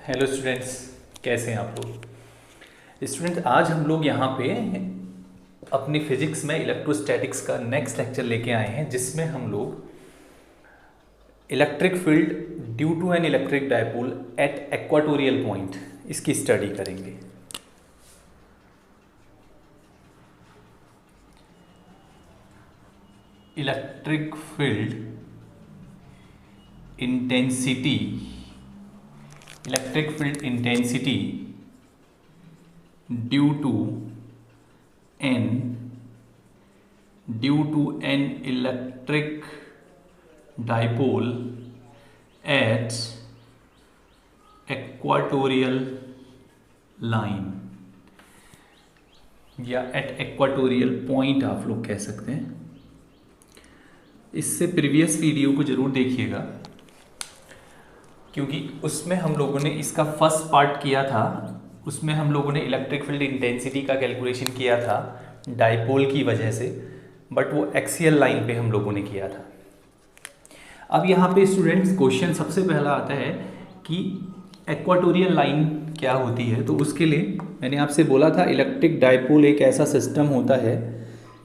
Hello students, कैसे हैं आप लोग। स्टूडेंट, आज हम लोग यहाँ पे अपनी फिजिक्स में इलेक्ट्रोस्टैटिक्स का नेक्स्ट लेक्चर लेके आए हैं, जिसमें हम लोग electric field due to an electric dipole at equatorial point इसकी स्टडी करेंगे। Electric field intensity due to an electric dipole at equatorial line या at equatorial point आप लोग कह सकते हैं। इससे प्रीवियस वीडियो को जरूर देखिएगा, क्योंकि उसमें हम लोगों ने इसका फर्स्ट पार्ट किया था। उसमें हम लोगों ने इलेक्ट्रिक फील्ड इंटेंसिटी का कैलकुलेशन किया था डाइपोल की वजह से, बट वो एक्सियल लाइन पे हम लोगों ने किया था। अब यहाँ पे स्टूडेंट्स क्वेश्चन सबसे पहला आता है कि इक्वेटोरियल लाइन क्या होती है। तो उसके लिए मैंने आपसे बोला था इलेक्ट्रिक डाइपोल एक ऐसा सिस्टम होता है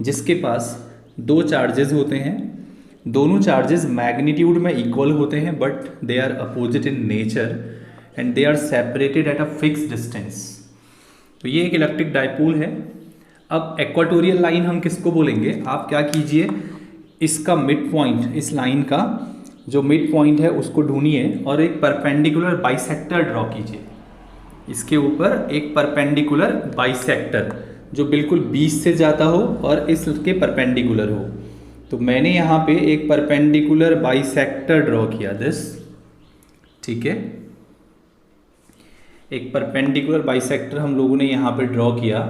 जिसके पास दो चार्जेस होते हैं। दोनों चार्जेस मैग्नीट्यूड में इक्वल होते हैं, but they are opposite in nature and they are separated at a fix distance. तो ये एक इलेक्ट्रिक डाइपोल है। अब इक्वेटोरियल लाइन हम किसको बोलेंगे? आप क्या कीजिए, इसका मिड पॉइंट, इस लाइन का जो मिड पॉइंट है उसको ढूंढिए और एक परपेंडिकुलर बाइसेक्टर ड्रॉ कीजिए। इसके ऊपर एक परपेंडिकुलर बाइसेक्टर जो बिल्कुल बीच से जाता हो और इसके परपेंडिकुलर हो। तो मैंने यहाँ पे एक परपेंडिकुलर बाइसेक्टर ड्रॉ किया, दिस, ठीक है। एक परपेंडिकुलर बाइसेक्टर हम लोगों ने यहाँ पे ड्रॉ किया,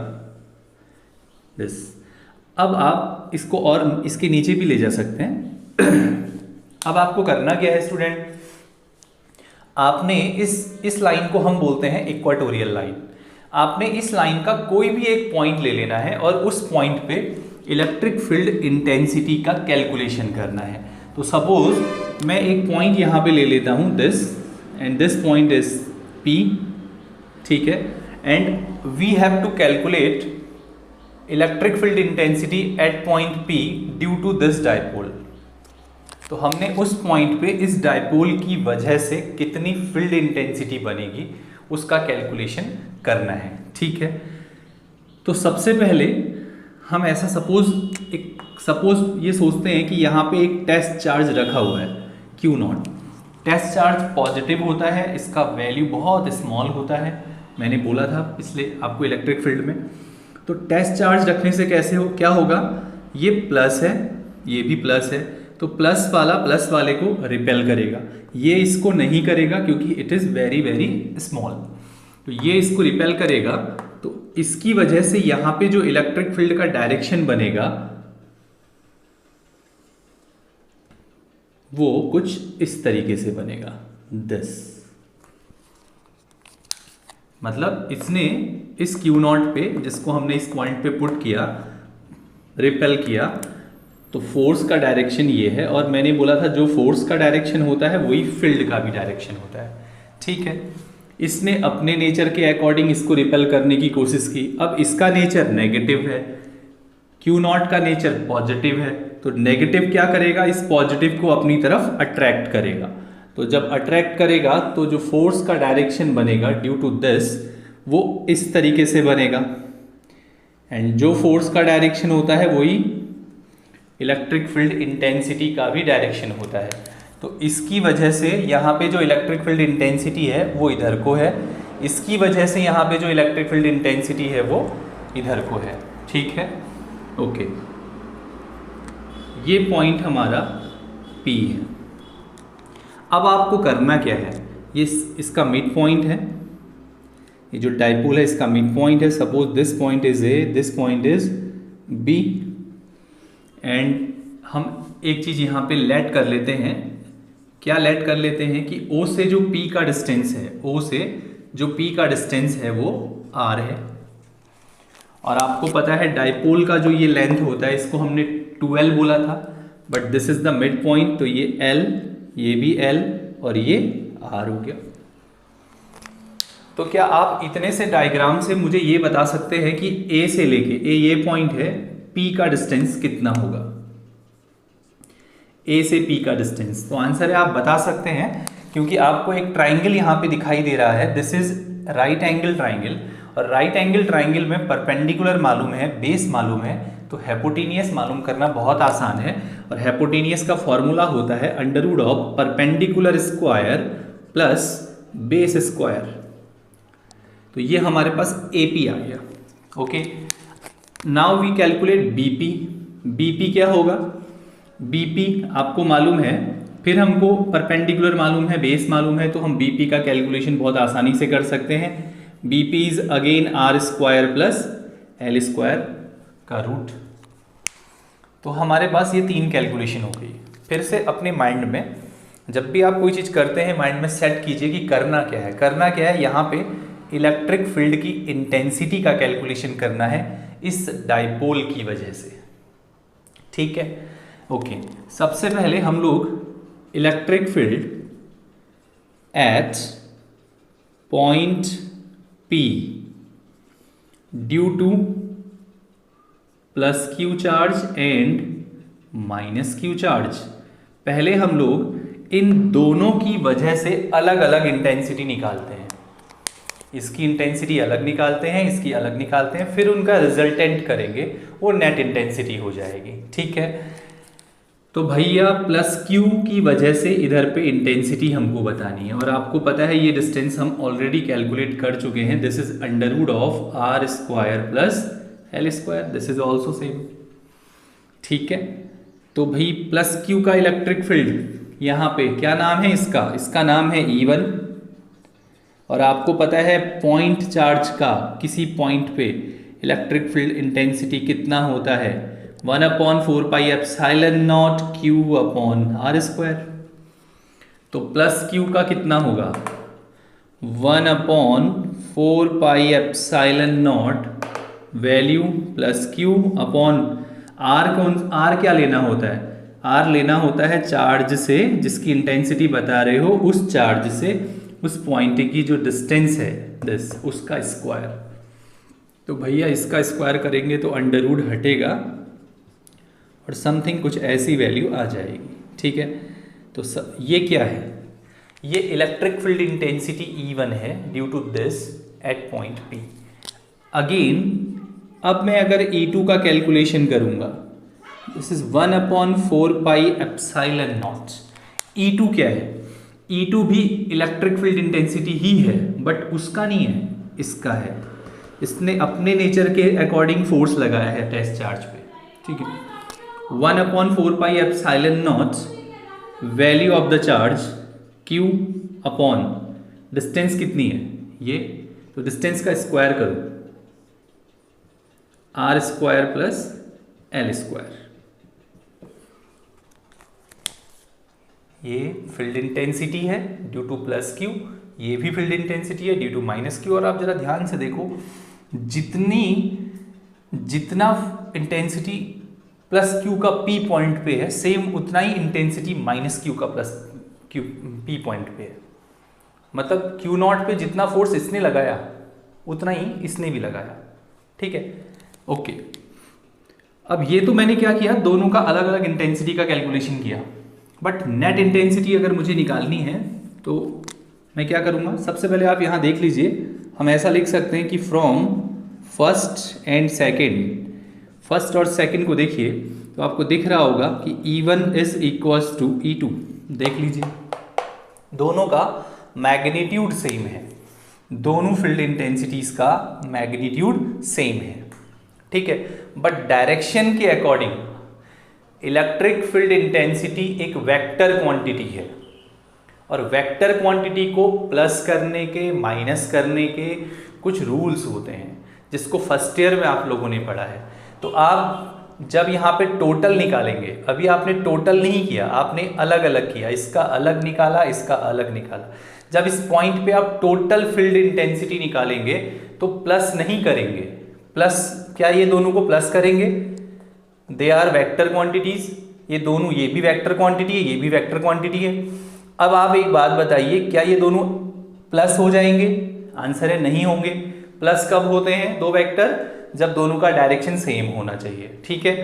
दिस। अब आप इसको और इसके नीचे भी ले जा सकते हैं। अब आपको करना क्या है स्टूडेंट, आपने इस लाइन को हम बोलते हैं इक्वेटोरियल लाइन। आपने इस लाइन का कोई भी एक पॉइंट ले लेना है और उस पॉइंट पे इलेक्ट्रिक फील्ड इंटेंसिटी का कैलकुलेशन करना है। तो सपोज मैं एक पॉइंट यहाँ पे ले लेता हूँ, this, and this point is P, ठीक है। And we have to calculate electric field intensity at point P due to this dipole. तो हमने उस पॉइंट पे इस डाइपोल की वजह से कितनी फील्ड इंटेंसिटी बनेगी उसका कैलकुलेशन करना है, ठीक है। तो सबसे पहले हम ऐसा सपोज ये सोचते हैं कि यहाँ पे एक टेस्ट चार्ज रखा हुआ है Q0। टेस्ट चार्ज पॉजिटिव होता है, इसका वैल्यू बहुत स्मॉल होता है, मैंने बोला था पिछले आपको इलेक्ट्रिक फील्ड में। तो टेस्ट चार्ज रखने से क्या होगा, ये प्लस है, ये भी प्लस है, तो प्लस वाला प्लस वाले को रिपेल करेगा, ये इसको नहीं करेगा क्योंकि it is very very small. तो ये इसको रिपेल करेगा, तो इसकी वजह से यहाँ पे जो इलेक्ट्रिक फील्ड का डायरेक्शन बनेगा वो कुछ इस तरीके से बनेगा, दिस। मतलब इसने इस Q0 पे, जिसको हमने इस पॉइंट पे पुट किया, रिपेल किया, तो फोर्स का डायरेक्शन ये है। और मैंने बोला था जो फोर्स का डायरेक्शन होता है वही फील्ड का भी डायरेक्शन होता है, ठीक है। इसने अपने नेचर के अकॉर्डिंग इसको रिपेल करने की कोशिश की। अब इसका नेचर नेगेटिव है, Q0 का नेचर पॉजिटिव है, तो नेगेटिव क्या करेगा, इस पॉजिटिव को अपनी तरफ अट्रैक्ट करेगा। तो जब अट्रैक्ट करेगा तो जो फोर्स का डायरेक्शन बनेगा ड्यू टू दिस, वो इस तरीके से बनेगा। एंड जो फोर्स का डायरेक्शन होता है वही इलेक्ट्रिक फील्ड इंटेंसिटी का भी डायरेक्शन होता है। तो इसकी वजह से यहाँ पे जो इलेक्ट्रिक फील्ड इंटेंसिटी है वो इधर को है, इसकी वजह से यहाँ पे जो इलेक्ट्रिक फील्ड इंटेंसिटी है वो इधर को है, ठीक है, ओके। ये पॉइंट हमारा P है। अब आपको करना क्या है, ये इसका मिड पॉइंट है, ये जो डाइपोल है इसका मिड पॉइंट है। Suppose this point is A, this point is B, and हम एक चीज़ यहाँ पे लेट कर लेते हैं। क्या लेट कर लेते हैं कि O से जो P का डिस्टेंस है, O से जो P का डिस्टेंस है वो R है। और आपको पता है डाइपोल का जो ये लेंथ होता है इसको हमने 2L बोला था, but this is the mid point, तो ये L, ये भी L और ये R हो गया। तो क्या आप इतने से डायग्राम से मुझे ये बता सकते हैं कि ए से लेके ये पॉइंट है, पी का डिस्टेंस कितना होगा? ए से पी का डिस्टेंस, तो आंसर है आप बता सकते हैं, क्योंकि आपको एक ट्राइंगल यहाँ पे दिखाई दे रहा है, this is right angle triangle, और राइट एंगल ट्राइंगल में परपेंडिकुलर मालूम है, बेस मालूम है, तो हाइपोटेनियस मालूम करना बहुत आसान है। और हाइपोटेनियस का फॉर्मूला होता है under root of perpendicular square plus base square. तो ये हमारे पास एपी आ गया। Okay, now we calculate BP. BP क्या होगा? बीपी आपको मालूम है, फिर हमको परपेंडिकुलर मालूम है, बेस मालूम है, तो हम बीपी का कैलकुलेशन बहुत आसानी से कर सकते हैं। BP is again R square plus L square का रूट। तो हमारे पास ये 3 कैलकुलेशन हो गई। फिर से अपने माइंड में जब भी आप कोई चीज़ करते हैं माइंड में सेट कीजिए कि करना क्या है। करना क्या है, यहाँ पे इलेक्ट्रिक फील्ड की इंटेंसिटी का कैलकुलेशन करना है इस डाइपोल की वजह से। ठीक है, ओके। सबसे पहले हम लोग electric field at point P due to plus Q charge and minus Q charge, पहले हम लोग इन दोनों की वजह से अलग अलग इंटेंसिटी निकालते हैं। इसकी इंटेंसिटी अलग निकालते हैं, इसकी अलग निकालते हैं, फिर उनका रिजल्टेंट करेंगे, वो नेट इंटेंसिटी हो जाएगी। ठीक है, तो भैया प्लस क्यू की वजह से इधर पे इंटेंसिटी हमको बतानी है, और आपको पता है ये डिस्टेंस हम ऑलरेडी कैलकुलेट कर चुके हैं। This is under root of R square plus L square, this is also same. ठीक है, तो भाई प्लस क्यू का इलेक्ट्रिक फील्ड यहाँ पे क्या नाम है इसका? इसका नाम है E1। और आपको पता है पॉइंट चार्ज का किसी पॉइंट पे इलेक्ट्रिक फील्ड इंटेंसिटी कितना होता है? 1/4πε0 क्यू अपॉन आर स्क्वायर। तो प्लस क्यू का कितना होगा? 1/4πε0 value plus Q upon R. R क्या लेना होता है? आर लेना होता है चार्ज से, जिसकी इंटेंसिटी बता रहे हो, उस चार्ज से उस पॉइंट की जो डिस्टेंस है दिस, उसका स्क्वायर। तो भैया इसका स्क्वायर करेंगे तो अंडर रूट हटेगा और समथिंग कुछ ऐसी वैल्यू आ जाएगी। ठीक है, तो ये क्या है? ये इलेक्ट्रिक फील्ड इंटेंसिटी E1 है due to this at point P। Again अब मैं अगर E2 का कैलकुलेशन करूंगा, दिस इज 1/4πε0। E2 क्या है? E2 भी इलेक्ट्रिक फील्ड इंटेंसिटी ही है, बट उसका नहीं है, इसका है। इसने अपने नेचर के अकॉर्डिंग फोर्स लगाया है टेस्ट चार्ज पे। ठीक है, 1/4πε0 value of the charge Q upon distance कितनी है ये, तो डिस्टेंस का स्क्वायर करो, R square plus L square. ये फील्ड इंटेंसिटी है ड्यू टू प्लस क्यू, ये भी फील्ड इंटेंसिटी है ड्यू टू माइनस क्यू। और आप जरा ध्यान से देखो, जितना इंटेंसिटी प्लस क्यू का पी पॉइंट पे है, सेम उतना ही इंटेंसिटी माइनस क्यू का प्लस क्यू पी पॉइंट पे है। मतलब क्यू नॉट पे जितना फोर्स इसने लगाया उतना ही इसने भी लगाया। ठीक है, ओके। अब ये तो मैंने क्या किया, दोनों का अलग अलग इंटेंसिटी का कैलकुलेशन किया, बट नेट इंटेंसिटी अगर मुझे निकालनी है तो मैं क्या करूँगा? सबसे पहले आप यहाँ देख लीजिए, हम ऐसा लिख सकते हैं कि from first and second, first और सेकेंड को देखिए तो आपको दिख रहा होगा कि E1 is equals to E2। देख लीजिए, दोनों का मैग्नीट्यूड सेम है, दोनों फील्ड इंटेंसिटीज का मैग्नीट्यूड सेम है। ठीक है, बट डायरेक्शन के अकॉर्डिंग इलेक्ट्रिक फील्ड इंटेंसिटी एक वेक्टर क्वांटिटी है, और वेक्टर क्वांटिटी को प्लस करने के, माइनस करने के कुछ रूल्स होते हैं, जिसको फर्स्ट ईयर में आप लोगों ने पढ़ा है। तो आप जब यहाँ पे टोटल निकालेंगे, अभी आपने टोटल नहीं किया, आपने अलग अलग किया, इसका अलग निकाला, इसका अलग निकाला। जब इस पॉइंट पे आप टोटल फील्ड इंटेंसिटी निकालेंगे तो प्लस नहीं करेंगे, प्लस क्या ये दोनों को प्लस करेंगे? दे आर वेक्टर क्वांटिटीज, ये दोनों, ये भी वेक्टर क्वांटिटी है, ये भी वेक्टर क्वांटिटी है। अब आप एक बात बताइए, क्या ये दोनों प्लस हो जाएंगे? आंसर है नहीं होंगे। प्लस कब होते हैं दो वेक्टर? जब दोनों का डायरेक्शन सेम होना चाहिए। ठीक है,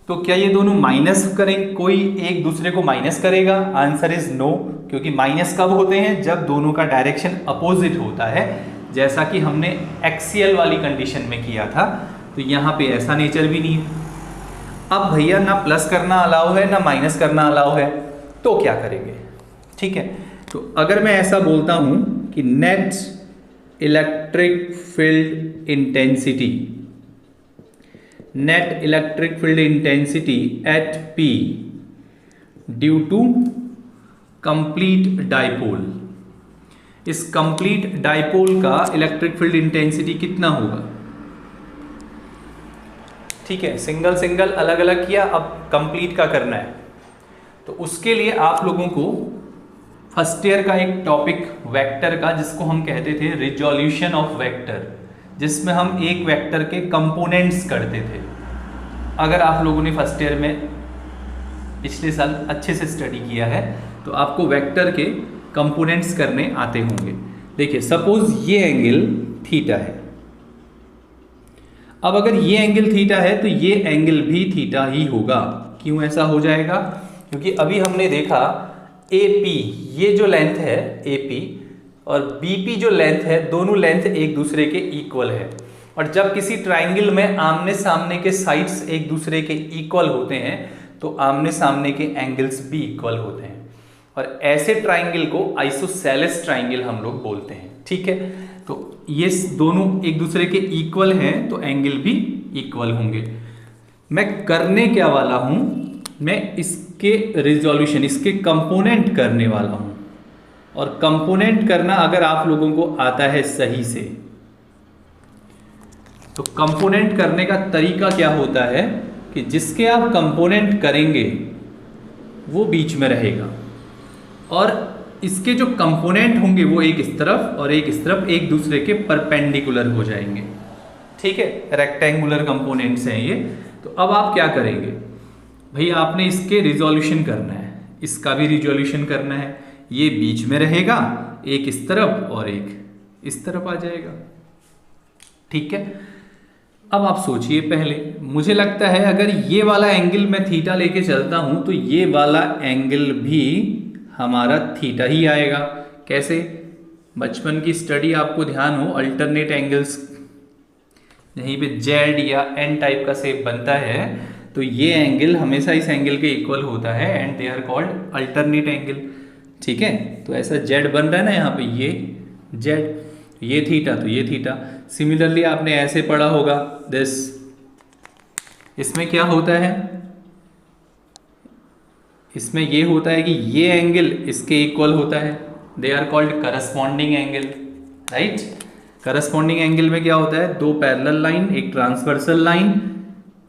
तो क्या ये दोनों माइनस करें, कोई एक दूसरे को माइनस करेगा? आंसर इज नो, क्योंकि माइनस कब होते हैं? जब दोनों का डायरेक्शन अपोजिट होता है, जैसा कि हमने एक्सियल वाली कंडीशन में किया था। तो यहाँ पे ऐसा नेचर भी नहीं है। अब भैया ना प्लस करना अलाउ है ना माइनस करना अलाउ है, तो क्या करेंगे? ठीक है, तो अगर मैं ऐसा बोलता हूं कि net electric field intensity, net electric field intensity at P due to complete dipole, इस कंप्लीट डाइपोल का इलेक्ट्रिक फील्ड इंटेंसिटी कितना होगा? ठीक है, सिंगल सिंगल अलग अलग किया, अब कंप्लीट का करना है। तो उसके लिए आप लोगों को फर्स्ट ईयर का एक टॉपिक वेक्टर का, जिसको हम कहते थे रिजोल्यूशन ऑफ वेक्टर, जिसमें हम एक वेक्टर के कंपोनेंट्स करते थे। अगर आप लोगों ने फर्स्ट ईयर में पिछले साल अच्छे से स्टडी किया है तो आपको वेक्टर के कंपोनेंट्स करने आते होंगे। देखिए, सपोज ये एंगल थीटा है। अब अगर ये एंगल थीटा है तो ये एंगल भी थीटा ही होगा। क्यों ऐसा हो जाएगा? क्योंकि अभी हमने देखा AP, ये जो लेंथ है AP, और BP जो लेंथ है, दोनों लेंथ एक दूसरे के इक्वल है। और जब किसी ट्राइंगल में आमने सामने के साइड्स एक दूसरे के इक्वल होते हैं तो आमने सामने के एंगल्स भी इक्वल होते हैं, और ऐसे ट्राइंगल को आइसोसेलेस ट्राइंगल हम लोग बोलते हैं। ठीक है, तो ये दोनों एक दूसरे के इक्वल हैं तो एंगल भी इक्वल होंगे। मैं करने क्या वाला हूं? मैं इसके रिजोल्यूशन, इसके कंपोनेंट करने वाला हूं। और कंपोनेंट करना अगर आप लोगों को आता है सही से, तो कंपोनेंट करने का तरीका क्या होता है कि जिसके आप कंपोनेंट करेंगे वो बीच में रहेगा, और इसके जो कंपोनेंट होंगे वो एक इस तरफ और एक इस तरफ एक दूसरे के परपेंडिकुलर हो जाएंगे। ठीक है, रेक्टेंगुलर कंपोनेंट्स हैं ये। तो अब आप क्या करेंगे भैया? आपने इसके रिजोल्यूशन करना है, इसका भी रिजोल्यूशन करना है। ये बीच में रहेगा, एक इस तरफ और एक इस तरफ आ जाएगा। ठीक है, अब आप सोचिए, पहले मुझे लगता है अगर ये वाला एंगल मैं थीटा लेके चलता हूं तो ये वाला एंगल भी हमारा थीटा ही आएगा। कैसे? बचपन की स्टडी आपको ध्यान हो, अल्टरनेट एंगल्स, यहीं पे जेड या एन टाइप का शेप बनता है तो ये एंगल हमेशा इस एंगल के इक्वल होता है, and they are called alternate angle. ठीक है, तो ऐसा जेड बन रहा है ना यहाँ पे, ये जेड, ये थीटा तो ये थीटा। सिमिलरली आपने ऐसे पढ़ा होगा दिस, इसमें क्या होता है? इसमें ये होता है कि ये एंगल इसके इक्वल होता है, they are called corresponding angle, right. Corresponding angle में क्या होता है? दो पैरेलल लाइन, एक ट्रांसवर्सल लाइन,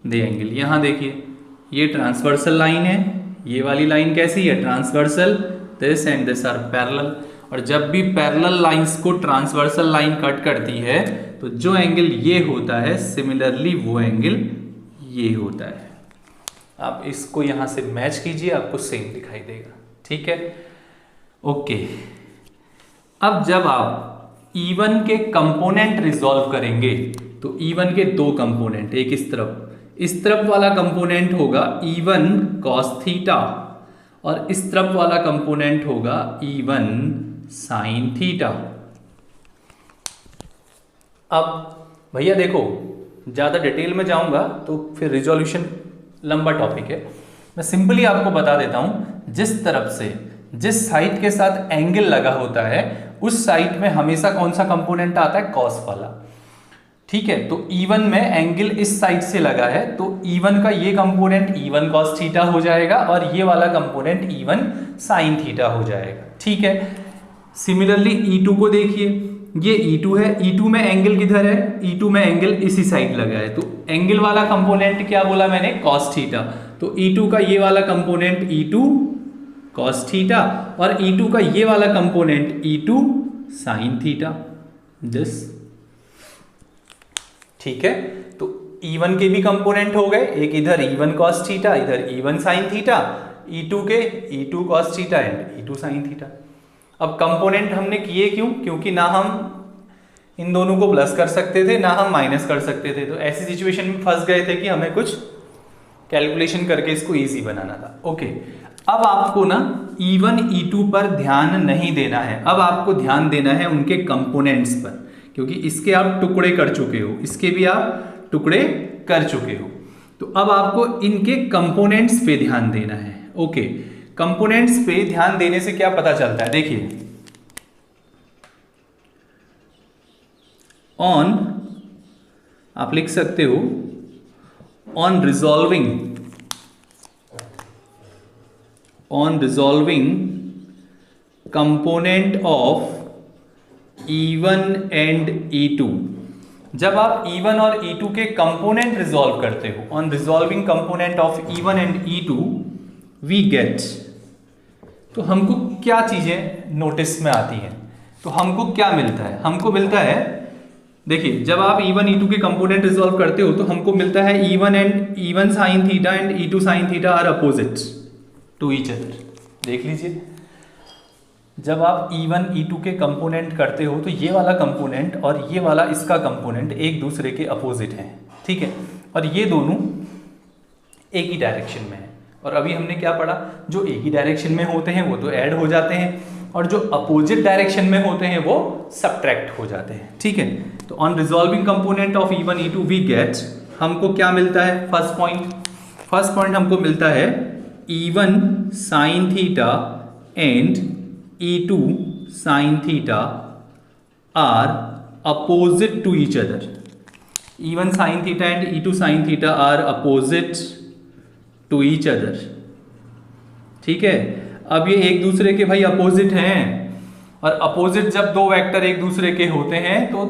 दे एंगल। यहाँ देखिए, ये ट्रांसवर्सल लाइन है, ये वाली लाइन कैसी है? Transversal, this and this are parallel. और जब भी पैरेलल लाइंस को ट्रांसवर्सल लाइन कट करती है तो जो एंगल ये होता है, सिमिलरली वो एंगल ये होता है। आप इसको यहां से मैच कीजिए, आपको सेम दिखाई देगा। ठीक है, ओके। अब जब आप E1 के कंपोनेंट रिजॉल्व करेंगे तो E1 के दो कंपोनेंट, एक इस तरफ वाला कंपोनेंट होगा E1 cos थीटा, और इस तरफ वाला कंपोनेंट होगा E1 sin थीटा। अब भैया देखो, ज़्यादा डिटेल में जाऊंगा तो फिर रिजोल्यूशन लंबा टॉपिक है। मैं सिंपली आपको बता देता हूं, जिस तरफ से जिस साइड के साथ एंगल लगा होता है उस साइड में हमेशा कौन सा कंपोनेंट आता है? कॉस वाला। ठीक है, तो E1 में एंगल इस साइड से लगा है तो E1 का ये कंपोनेंट E1 cos थीटा हो जाएगा और ये वाला कंपोनेंट E1 sin थीटा हो जाएगा। ठीक है, सिमिलरली E2 को देखिए, ये E2 है, E2 में एंगल किधर है? E2 में एंगल इसी साइड लगा है, तो एंगल वाला कंपोनेंट क्या बोला मैंने? cos theta. तो E2 का ये वाला कंपोनेंट E2 cos थीटा और E2 का ये वाला component E2 sin theta, this. ठीक है, तो E1 के भी कंपोनेंट हो गए, एक इधर E1 cos थीटा, इधर E1 sin थीटा, E2 के E2 cos theta and E2 sin theta. अब कंपोनेंट हमने किए क्यों? क्योंकि ना हम इन दोनों को प्लस कर सकते थे, ना हम माइनस कर सकते थे। तो ऐसी सिचुएशन में फंस गए थे कि हमें कुछ कैलकुलेशन करके इसको इजी बनाना था। ओके, अब आपको ना E1 E2 पर ध्यान नहीं देना है, अब आपको ध्यान देना है उनके कंपोनेंट्स पर, क्योंकि इसके आप टुकड़े कर चुके हो, इसके भी आप टुकड़े कर चुके हो। तो अब आपको इनके कंपोनेंट्स पे ध्यान देना है। ओके, कंपोनेंट्स पे ध्यान देने से क्या पता चलता है, देखिए ऑन, आप लिख सकते हो on resolving component of E1 and E2। जब आप E1 और E2 के कंपोनेंट रिजॉल्व करते हो, on resolving component of E1 and E2 we get, तो हमको क्या चीजें नोटिस में आती हैं, तो हमको क्या मिलता है, हमको मिलता है, देखिए जब आप E1 E2 के कंपोनेंट रिजॉल्व करते हो तो हमको मिलता है E1 sine theta and E2 sine theta are opposite to each other. देख लीजिए, जब आप E1 E2 के कंपोनेंट करते हो तो ये वाला कंपोनेंट और ये वाला इसका कंपोनेंट एक दूसरे के अपोजिट हैं, ठीक है, और ये दोनों एक ही डायरेक्शन में है। और अभी हमने क्या पढ़ा, जो एक ही डायरेक्शन में होते हैं वो तो ऐड हो जाते हैं, और जो अपोजिट डायरेक्शन में होते हैं वो सब्ट्रैक्ट हो जाते हैं, ठीक है। तो on resolving component of E1 E2 we get, हमको क्या मिलता है, फर्स्ट पॉइंट हमको मिलता है E1 sine theta and E2 sine theta are opposite to each other. E1 sine theta and E2 sine theta are opposite to each other, ठीक है। अब ये एक दूसरे के भाई अपोजिट हैं, और अपोजिट जब दो वेक्टर एक दूसरे के होते हैं तो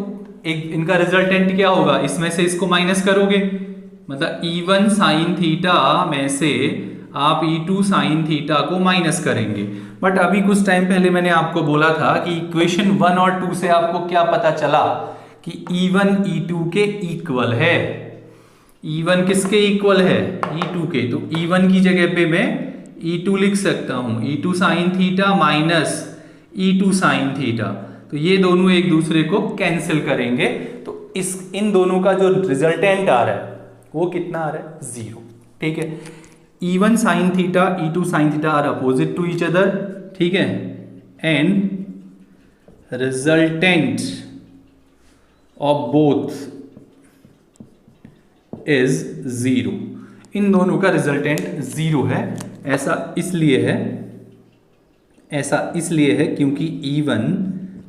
एक इनका रिजल्टेंट क्या होगा, इसमें से इसको माइनस करोगे, मतलब E1 साइन थीटा में से आप E2 साइन थीटा को माइनस करेंगे। बट अभी कुछ टाइम पहले मैंने आपको बोला था कि इक्वेशन 1 और 2 से आपको क्या पता चला कि E1 E2 के इक्वल है। E1 किसके इक्वल है, E2 के, तो E1 की जगह पे मैं E2 लिख सकता हूं, E2 sine theta minus E2 sine theta, तो ये दोनों एक दूसरे को कैंसिल करेंगे, तो इन दोनों का जो रिजल्टेंट आ रहा है वो कितना आ रहा है, 0, ठीक है। E1 sine theta E2 sine theta are opposite to each other, ठीक है, and resultant of both is 0। इन दोनों का रिजल्टेंट 0 है। ऐसा इसलिए है क्योंकि E1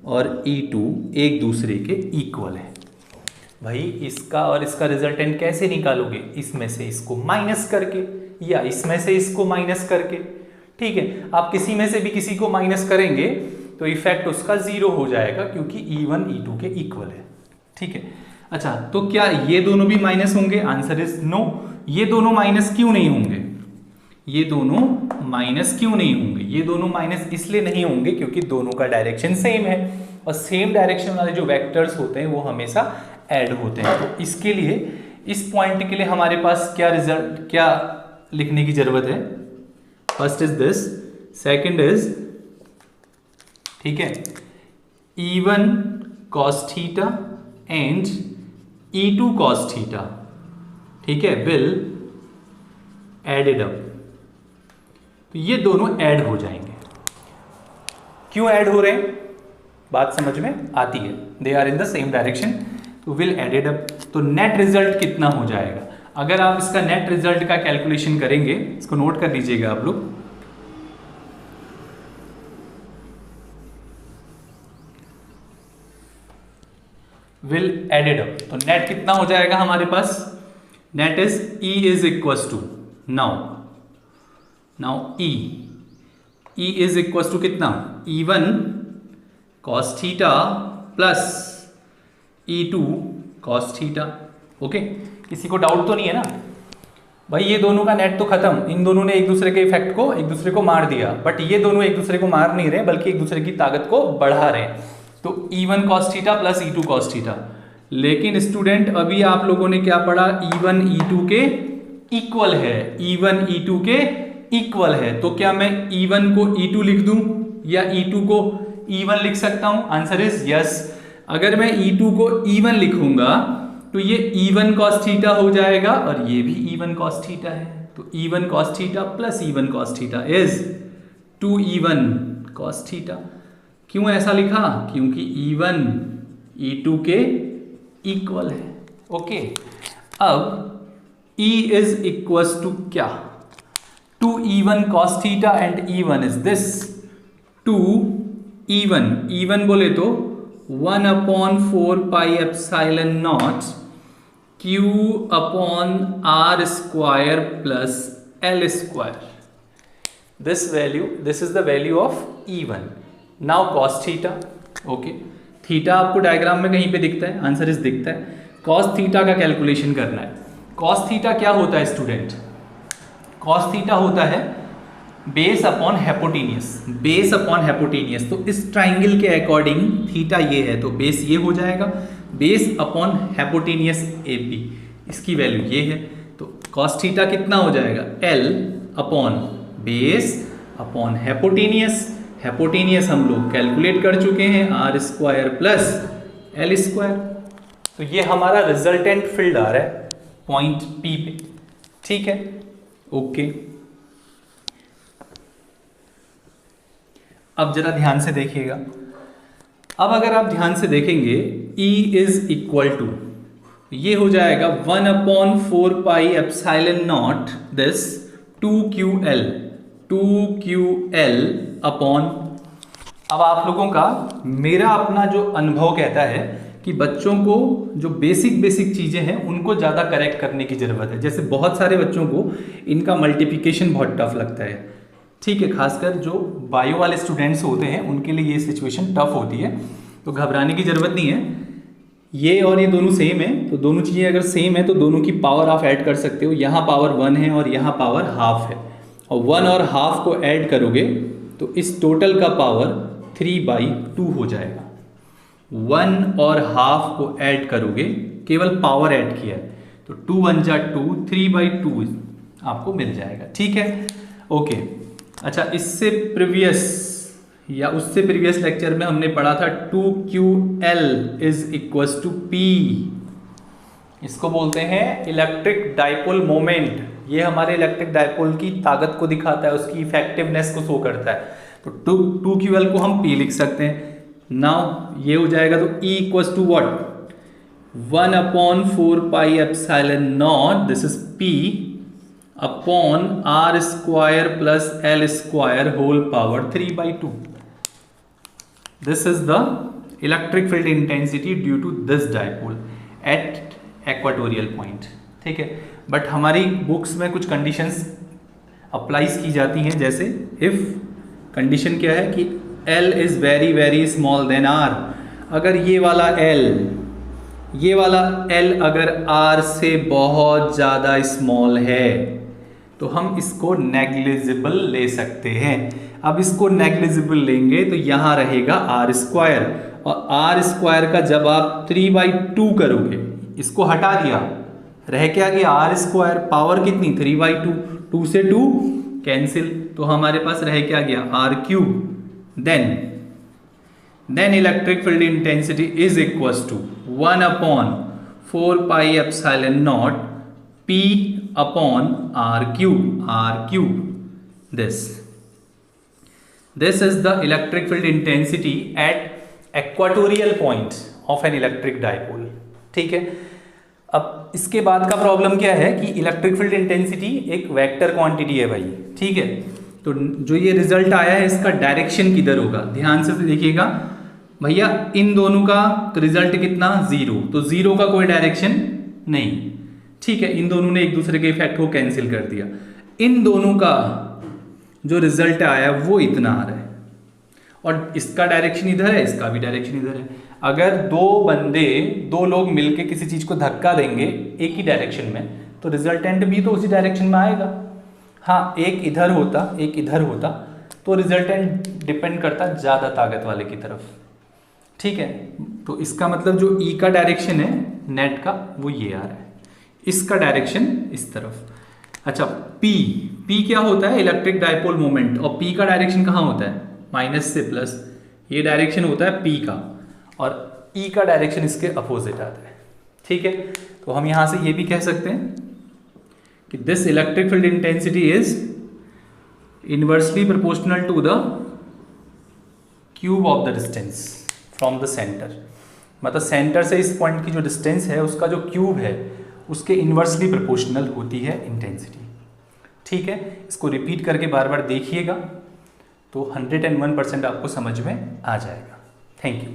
और E2 एक दूसरे के इक्वल है। भाई इसका और इसका रिजल्टेंट कैसे निकालोगे, इसमें से इसको माइनस करके या इसमें से इसको माइनस करके, ठीक है। आप किसी में से भी किसी को माइनस करेंगे तो इफेक्ट उसका 0 हो जाएगा, क्योंकि E1 E2 के इक्वल है, ठीक है। अच्छा, तो क्या ये दोनों भी माइनस होंगे, आंसर इज नो। ये दोनों माइनस क्यों नहीं होंगे, ये दोनों माइनस क्यों नहीं होंगे, ये दोनों माइनस इसलिए नहीं होंगे क्योंकि दोनों का डायरेक्शन सेम है, और सेम डायरेक्शन वाले जो वेक्टर्स होते हैं वो हमेशा ऐड होते हैं। तो इसके लिए, इस पॉइंट के लिए हमारे पास क्या लिखने की जरूरत है, first is this, second is, ठीक है, E1 cos theta and E2 cos theta, ठीक है, विल एडेड अप। तो ये दोनों ऐड हो जाएंगे। क्यों ऐड हो रहे हैं, बात समझ में आती है, they are in the same direction, तो विल एडेड अप। तो नेट रिजल्ट कितना हो जाएगा, अगर आप इसका नेट रिजल्ट का कैलकुलेशन करेंगे, इसको नोट कर लीजिएगा आप लोग, विल एडेड अप, तो नेट कितना हो जाएगा हमारे पास, net is E is equal to, now E is equal to कितना, E1 cos theta plus E2 cos theta. Okay, किसी को डाउट तो नहीं है ना भाई, ये दोनों का नेट तो खत्म, इन दोनों ने एक दूसरे के इफेक्ट को एक दूसरे को मार दिया, बट ये दोनों एक दूसरे को मार नहीं रहे बल्कि एक दूसरे की ताकत को बढ़ा रहे हैं। तो E1 cos theta plus E2 cos theta. लेकिन स्टूडेंट अभी आप लोगों ने क्या पढ़ा, E1 E2 के इक्वल है, E1 E2 के इक्वल है, तो क्या मैं E1 को E2 लिख दूं या E2 को E1 लिख सकता हूं, आंसर इज यस। अगर मैं E2 को E1 लिखूंगा तो ये E1 cos थीटा हो जाएगा और ये भी E1 cos थीटा है। तो E1 cos theta plus E1 cos theta is 2E1 cos theta. क्यों ऐसा लिखा? क्योंकि E1 E2 के इक्वल है। ओके, अब E इज इक्वल टू क्या? 2E1 cos theta and E1 is this 2E1, E1 बोले तो 1/4 pi epsilon not Q upon R square plus L square. This is the value of E1। Now cos theta. Okay, theta आपको diagram में कहीं पे दिखता है? Answer इस दिखता है। cos थीटा का कैलकुलेशन करना है। cos थीटा क्या होता है स्टूडेंट? cos थीटा होता है base upon hypotenuse. Base upon hypotenuse, तो इस ट्राइंगल के अकॉर्डिंग थीटा ये है तो बेस ये हो जाएगा, बेस अपॉन हाइपोटेन्यूस AP, इसकी वैल्यू ये है। तो cos थीटा कितना हो जाएगा? L upon base upon hypotenuse. Hypotenuse हम लोग कैलकुलेट कर चुके हैं, R square plus L square. तो ये हमारा रिजल्टेंट फील्ड आ रहा है पॉइंट P पे। ठीक है, ओके। अब जरा ध्यान से देखिएगा। अब अगर आप ध्यान से देखेंगे E इज इक्वल टू, ये हो जाएगा 1/4 pi epsilon not this 2QL upon. अब आप लोगों का, मेरा अपना जो अनुभव कहता है कि बच्चों को जो बेसिक चीज़ें हैं उनको ज़्यादा करेक्ट करने की ज़रूरत है। जैसे बहुत सारे बच्चों को इनका मल्टीप्लिकेशन बहुत टफ लगता है। ठीक है, खासकर जो बायो वाले स्टूडेंट्स होते हैं उनके लिए ये सिचुएशन टफ होती है, तो घबराने की ज़रूरत नहीं है। ये और ये दोनों सेम है, तो दोनों चीज़ें अगर सेम है तो दोनों की पावर आप ऐड कर सकते हो। यहाँ पावर 1 है और यहाँ पावर हाफ है, और 1 और हाफ को ऐड करोगे तो इस टोटल का पावर 3/2 हो जाएगा। 1 और हाफ को ऐड करोगे, केवल पावर ऐड किया है, तो 2 1 जा 2, 3/2 आपको मिल जाएगा। ठीक है, ओके। अच्छा, इससे प्रीवियस या उससे प्रीवियस लेक्चर में हमने पढ़ा था 2QL is equal to P। इसको बोलते हैं इलेक्ट्रिक डाइपोल मोमेंट। ये हमारे इलेक्ट्रिक डाइपोल की ताकत को दिखाता है, उसकी इफेक्टिवनेस को शो करता है। तो 2QL को हम P लिख सकते हैं। नाउ ये हो जाएगा, तो E equal to what? 1/4 pi epsilon not this is P upon R square plus L square whole power 3/2। This is the electric field intensity due to this dipole at equatorial point. ठीक है, but हमारी books में कुछ conditions applies की जाती हैं। जैसे if condition क्या है कि L is very small than R। अगर ये वाला L अगर R से बहुत ज़्यादा स्मॉल है तो हम इसको नेग्लिजिबल ले सकते हैं। अब इसको नेग्लिजिबल लेंगे तो यहाँ रहेगा R स्क्वायर, और R स्क्वायर का जब आप 3/2 करोगे, इसको हटा दिया, रह क्या गया R स्क्वायर। पावर कितनी? 3/2, 2 से 2 कैंसिल, तो हमारे पास रह क्या गया? R3। Then electric field intensity is equal to 1/4 pi epsilon not P upon R3। This is the electric field intensity at equatorial point of an electric dipole। ठीक है, अब इसके बाद का प्रॉब्लम क्या है कि इलेक्ट्रिक फील्ड इंटेंसिटी एक वेक्टर क्वांटिटी है भाई। ठीक है, तो जो ये रिजल्ट आया है इसका डायरेक्शन किधर होगा? ध्यान से देखिएगा भैया, इन दोनों का रिजल्ट कितना? 0, तो 0 का कोई डायरेक्शन नहीं। ठीक है, इन दोनों ने एक दूसरे के इफेक्ट को कैंसिल कर दिया। इन दोनों का जो रिजल्ट आया वो इतना आ रहा है, और इसका डायरेक्शन इधर है, इसका भी डायरेक्शन इधर है। अगर दो लोग मिलके किसी चीज को धक्का देंगे एक ही डायरेक्शन में, तो रिजल्टेंट भी तो उसी डायरेक्शन में आएगा। हाँ, एक इधर होता एक इधर होता तो रिजल्टेंट डिपेंड करता ज़्यादा ताकत वाले की तरफ। ठीक है, तो इसका मतलब जो E का डायरेक्शन है नेट का वो ये आ रहा है, इसका डायरेक्शन इस तरफ। अच्छा, P क्या होता है? इलेक्ट्रिक डाइपोल मोमेंट, और P का डायरेक्शन कहाँ होता है? माइनस से प्लस, ये डायरेक्शन होता है P का, और ई का डायरेक्शन इसके अपोजिट आता है। ठीक है, तो हम यहाँ से ये भी कह सकते हैं कि this electric field intensity is inversely proportional to the cube of the distance from the centre. मतलब सेंटर से इस पॉइंट की जो डिस्टेंस है उसका जो क्यूब है उसके इन्वर्सली प्रोपोर्शनल होती है इंटेंसिटी। ठीक है, इसको रिपीट करके बार बार देखिएगा तो 101% आपको समझ में आ जाएगा। Thank you.